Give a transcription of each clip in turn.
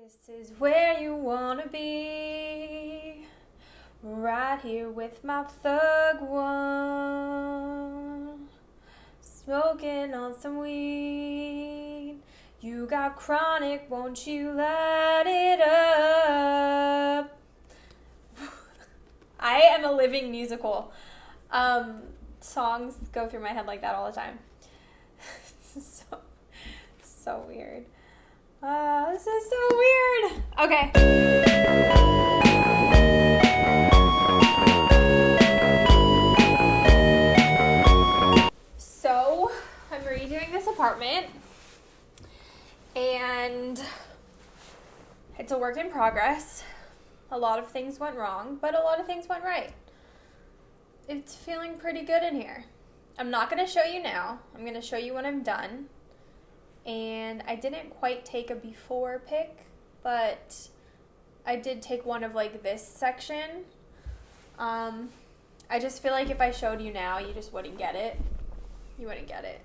This is where you wanna be, right here with my thug one, smoking on some weed. You got chronic, won't you light it up? I am a living musical. Songs go through my head like that all the time. so weird. This is so weird. Okay. So, I'm redoing this apartment, and it's a work in progress. A lot of things went wrong, but a lot of things went right. It's feeling pretty good in here. I'm not going to show you now. I'm going to show you when I'm done. And I didn't quite take a before pic, but I did take one of like this section. I just feel like if I showed you now, you just wouldn't get it. You wouldn't get it.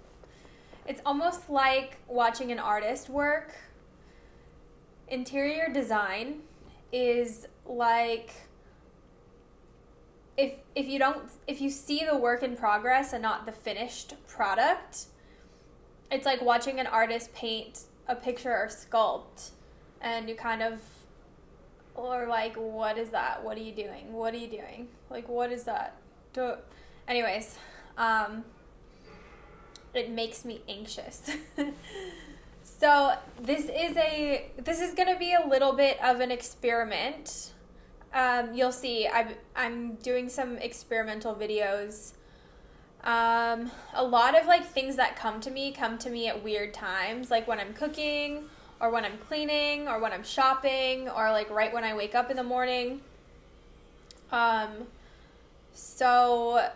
It's almost like watching an artist work. Interior design is like if you see the work in progress and not the finished product, it's like watching an artist paint a picture or sculpt, and you kind of, or like, what is that? What are you doing? What are you doing? Like, what is that? Anyways, it makes me anxious. So this is gonna be a little bit of an experiment. You'll see, I'm doing some experimental videos. A lot of like things that come to me at weird times, like when I'm cooking or when I'm cleaning or when I'm shopping or like right when I wake up in the morning. So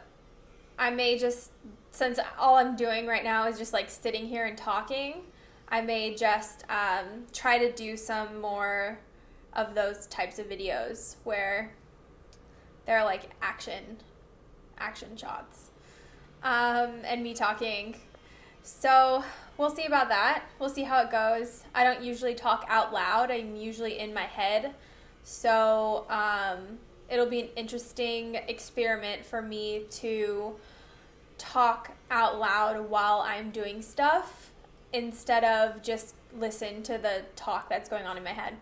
I may just, since all I'm doing right now is just like sitting here and talking, I may just try to do some more of those types of videos where they're like action shots. And me talking. So we'll see about that. We'll see how it goes. I don't usually talk out loud. I'm usually in my head. So it'll be an interesting experiment for me to talk out loud while I'm doing stuff instead of just listen to the talk that's going on in my head.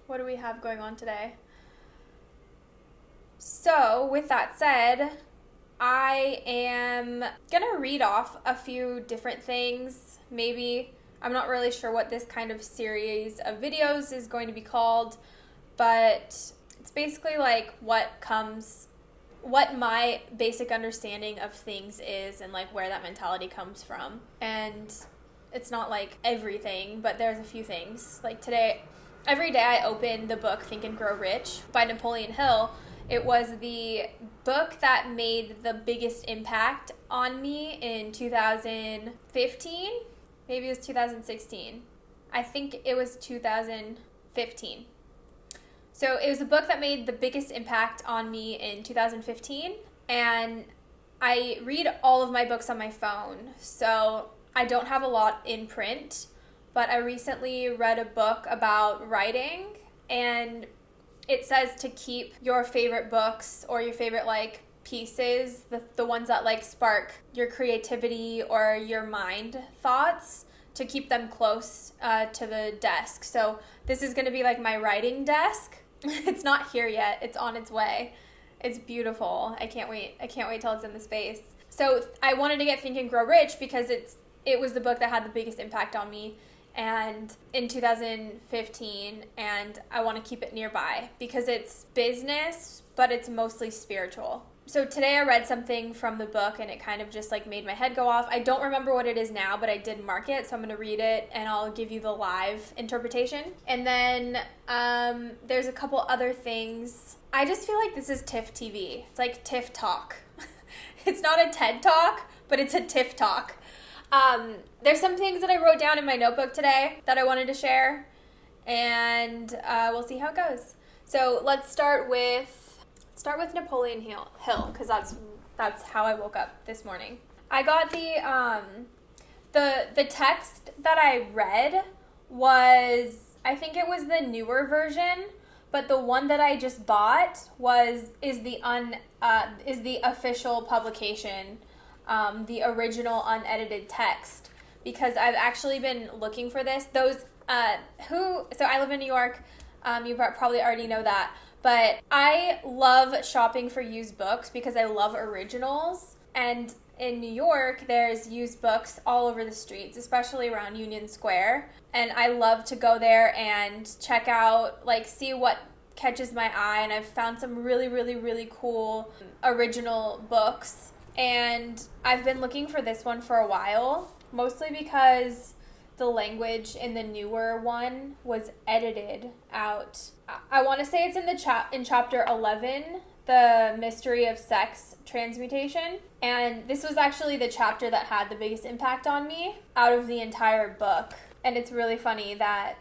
What do we have going on today? So, with that said, I am going to read off a few different things. Maybe, I'm not really sure what this kind of series of videos is going to be called, but it's basically like what my basic understanding of things is and like where that mentality comes from. And it's not like everything, but there's a few things. Like today, every day I open the book Think and Grow Rich by Napoleon Hill. It was the book that made the biggest impact on me in 2015. Maybe it was 2016. I think it was 2015. So it was a book that made the biggest impact on me in 2015. And I read all of my books on my phone. So I don't have a lot in print. But I recently read a book about writing, and it says to keep your favorite books or your favorite like pieces, the ones that like spark your creativity or your mind thoughts, to keep them close to the desk. So this is going to be like my writing desk. It's not here yet. It's on its way. It's beautiful. I can't wait till it's in the space. So I wanted to get Think and Grow Rich because it was the book that had the biggest impact on me and in 2015, and I want to keep it nearby because it's business, but it's mostly spiritual. So today I read something from the book and it kind of just like made my head go off. I don't remember what it is now, but I did mark it, so I'm going to read it and I'll give you the live interpretation. And then there's a couple other things. I just feel like this is TIFF TV. It's like TIFF Talk. It's not a TED Talk, but it's a TIFF Talk. There's some things that I wrote down in my notebook today that I wanted to share, and we'll see how it goes. So let's start with Napoleon Hill, because that's how I woke up this morning. I got the The text that I read was, I think it was the newer version, but the one that I just bought is the official publication, the original unedited text, because I've actually been looking for this. So I live in New York. You probably already know that, but I love shopping for used books because I love originals. And in New York, there's used books all over the streets, especially around Union Square. And I love to go there and check out, like, see what catches my eye. And I've found some really, really, really cool original books. And I've been looking for this one for a while, mostly because the language in the newer one was edited out. I want to say it's in chapter 11, the Mystery of Sex Transmutation. And this was actually the chapter that had the biggest impact on me out of the entire book. And it's really funny that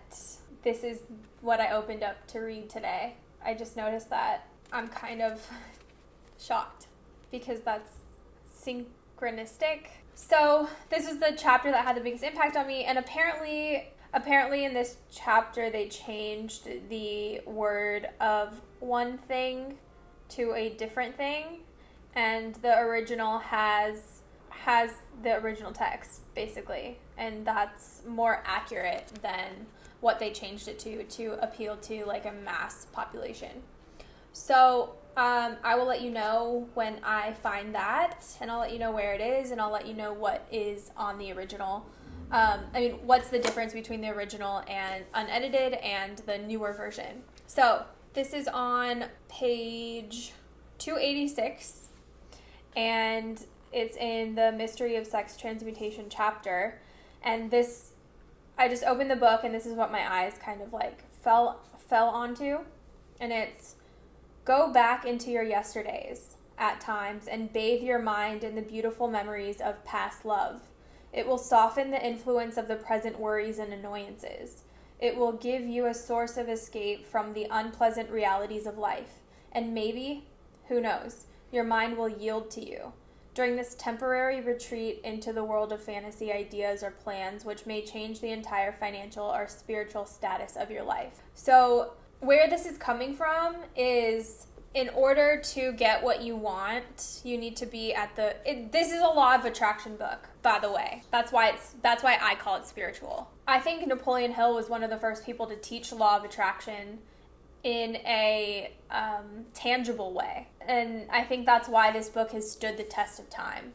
this is what I opened up to read today. I just noticed that. I'm kind of shocked because that's synchronistic. So this is the chapter that had the biggest impact on me, and apparently in this chapter they changed the word of one thing to a different thing, and the original has the original text basically, and that's more accurate than what they changed it to appeal to like a mass population. So I will let you know when I find that, and I'll let you know where it is, and I'll let you know what is on the original. What's the difference between the original and unedited and the newer version. So this is on page 286, and it's in the Mystery of Sex Transmutation chapter. And this, I just opened the book, and this is what my eyes kind of like fell onto, and it's: go back into your yesterdays at times and bathe your mind in the beautiful memories of past love. It will soften the influence of the present worries and annoyances. It will give you a source of escape from the unpleasant realities of life. And maybe, who knows, your mind will yield to you during this temporary retreat into the world of fantasy ideas or plans which may change the entire financial or spiritual status of your life. So where this is coming from is, in order to get what you want, you need to be at this is a law of attraction book, by the way. That's why I call it spiritual. I think Napoleon Hill was one of the first people to teach law of attraction in a tangible way. And I think that's why this book has stood the test of time,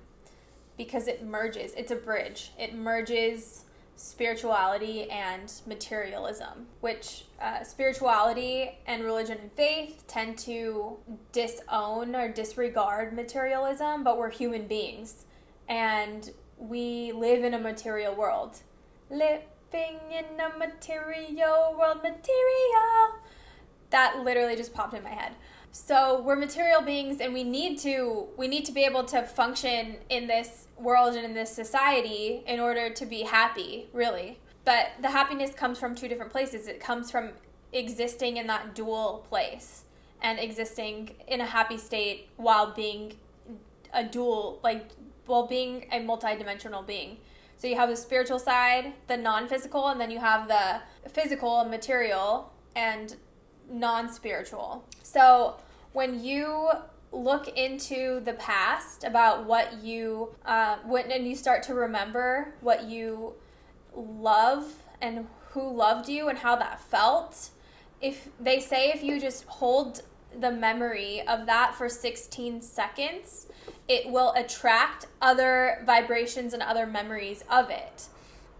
because it's a bridge. It merges spirituality and materialism, which spirituality and religion and faith tend to disown or disregard materialism, but we're human beings and we live in a material world. Living in a material world, material. That literally just popped in my head. So we're material beings, and we need to be able to function in this world and in this society in order to be happy, really. But the happiness comes from two different places. It comes from existing in that dual place and existing in a happy state while being a multidimensional being. So you have the spiritual side, the non-physical, and then you have the physical and material and non-spiritual. So when you look into the past about what you and you start to remember what you love and who loved you and how that felt, if you just hold the memory of that for 16 seconds, it will attract other vibrations and other memories of it.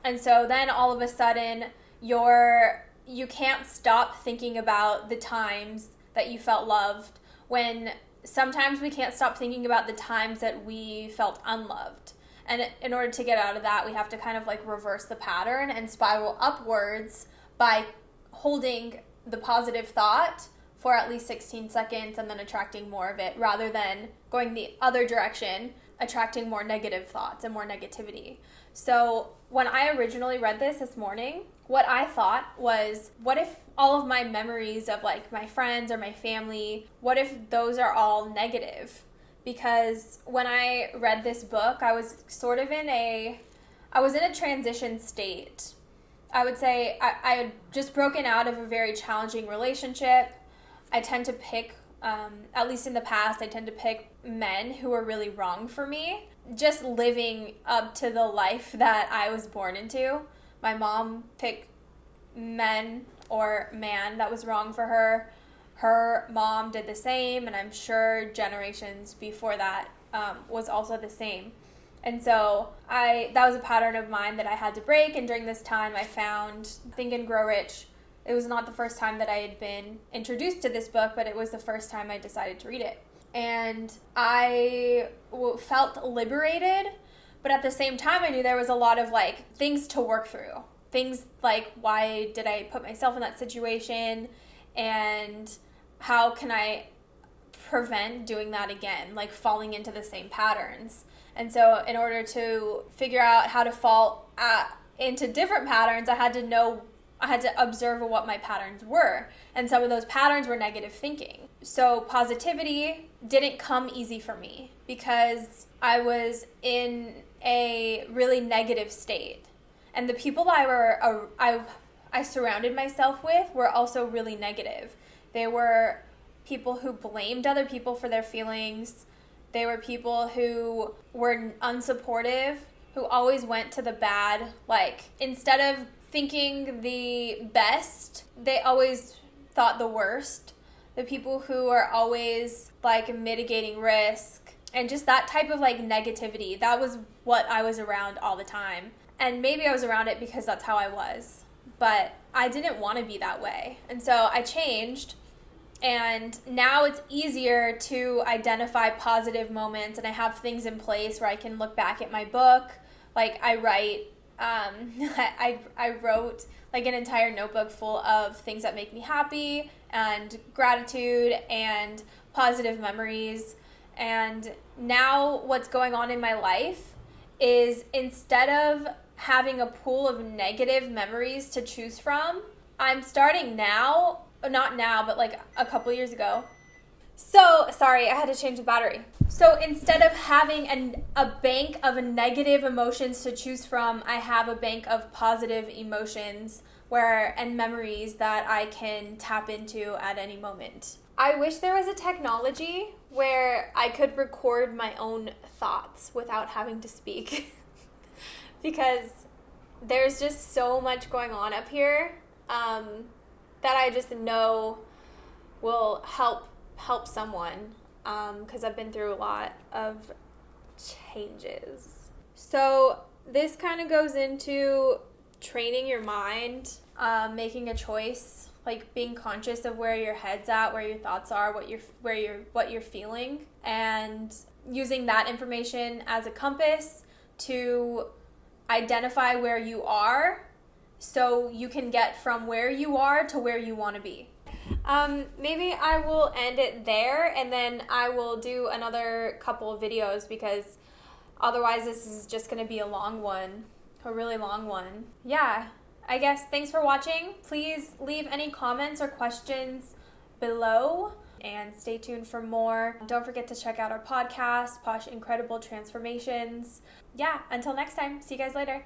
And so then all of a sudden you can't stop thinking about the times that you felt loved, when sometimes we can't stop thinking about the times that we felt unloved. And in order to get out of that, we have to kind of like reverse the pattern and spiral upwards by holding the positive thought for at least 16 seconds and then attracting more of it, rather than going the other direction, attracting more negative thoughts and more negativity. So when I originally read this morning, what I thought was, what if all of my memories of like my friends or my family, what if those are all negative? Because when I read this book, I was sort of in I was in a transition state. I would say I had just broken out of a very challenging relationship. I tend to pick, at least in the past, I tend to pick men who are really wrong for me. Just living up to the life that I was born into. My mom picked men or man that was wrong for her. Her mom did the same, and I'm sure generations before that was also the same. And so that was a pattern of mine that I had to break. And during this time, I found Think and Grow Rich. It was not the first time that I had been introduced to this book, but it was the first time I decided to read it. And I felt liberated, but at the same time, I knew there was a lot of like things to work through. Things like, why did I put myself in that situation? And how can I prevent doing that again, like falling into the same patterns? And so in order to figure out how to fall into different patterns, I had to observe what my patterns were. And some of those patterns were negative thinking. So positivity didn't come easy for me because I was in a really negative state. And the people I surrounded myself with were also really negative. They were people who blamed other people for their feelings. They were people who were unsupportive, who always went to the bad. Like, instead of thinking the best, they always thought the worst. The people who are always, like, mitigating risk. And just that type of, like, negativity. That was what I was around all the time. And maybe I was around it because that's how I was. But I didn't want to be that way. And so I changed. And now it's easier to identify positive moments, and I have things in place where I can look back at my book. Like I write, I wrote like an entire notebook full of things that make me happy and gratitude and positive memories. And now what's going on in my life is instead of having a pool of negative memories to choose from, I'm starting now. Not now, but like a couple years ago. So, sorry, I had to change the battery. So instead of having a bank of negative emotions to choose from, I have a bank of positive emotions and memories that I can tap into at any moment. I wish there was a technology where I could record my own thoughts without having to speak. Because there's just so much going on up here. That I just know will help someone, because I've been through a lot of changes. So this kind of goes into training your mind, making a choice, like being conscious of where your head's at, where your thoughts are, what you're feeling, and using that information as a compass to identify where you are, so you can get from where you are to where you want to be. Maybe I will end it there, and then I will do another couple of videos, because otherwise this is just going to be a really long one. Yeah, I guess thanks for watching. Please leave any comments or questions below, and stay tuned for more. Don't forget to check out our podcast, Posh Incredible Transformations. Yeah, until next time, see you guys later.